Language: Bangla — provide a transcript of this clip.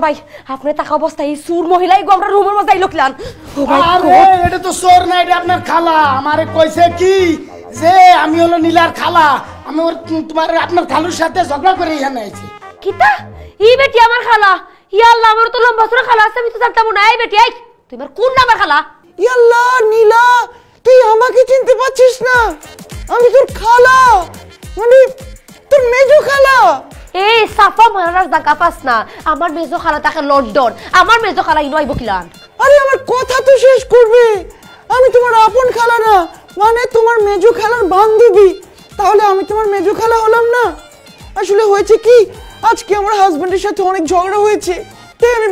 ভাই আপনি টাকা অবস্থায় সুর মহিলাই গো আমরা রুমের মধ্যে লুকলাম। আরে এটা তো চোর না, এটা আপনার খালা। আমারে কইছে কি যে আমি হলো নীলার খালা, আমি ওর তোমার আপনার খালুর সাথে ঝগড়া করে এখানে আইছি। কিতা এই বেটি আমার খালা? ইয়া আল্লাহ, আমার তো লম্বা চড়া খালা আছে, আমি তো জানতাম না। এই বেটি, এই তুই আমার কোন নামের খালা? ইয়া আল্লাহ নীলা, তুই আমাকে চিনতে পারছিস না? আমি তোর খালা, মানে তোর মেজো খালা। এই সাফা মারার জায়গা পাস না। আমার মেজো খালা থাকে লন্ডন, আমার মেজো খালা ইনো আইব কিলান? আরে আমার কথা তো শেষ করবে। আমি তোমার আপন খালা না, মানে তোমার মেজো খালার বান্ধবী। তাহলে আমি তোমার মেজো খালা হলাম না? আসলে হয়েছে কি, আজকে আমার হাজবেন্ডের সাথে অনেক ঝগড়া হয়েছে, তাই আমি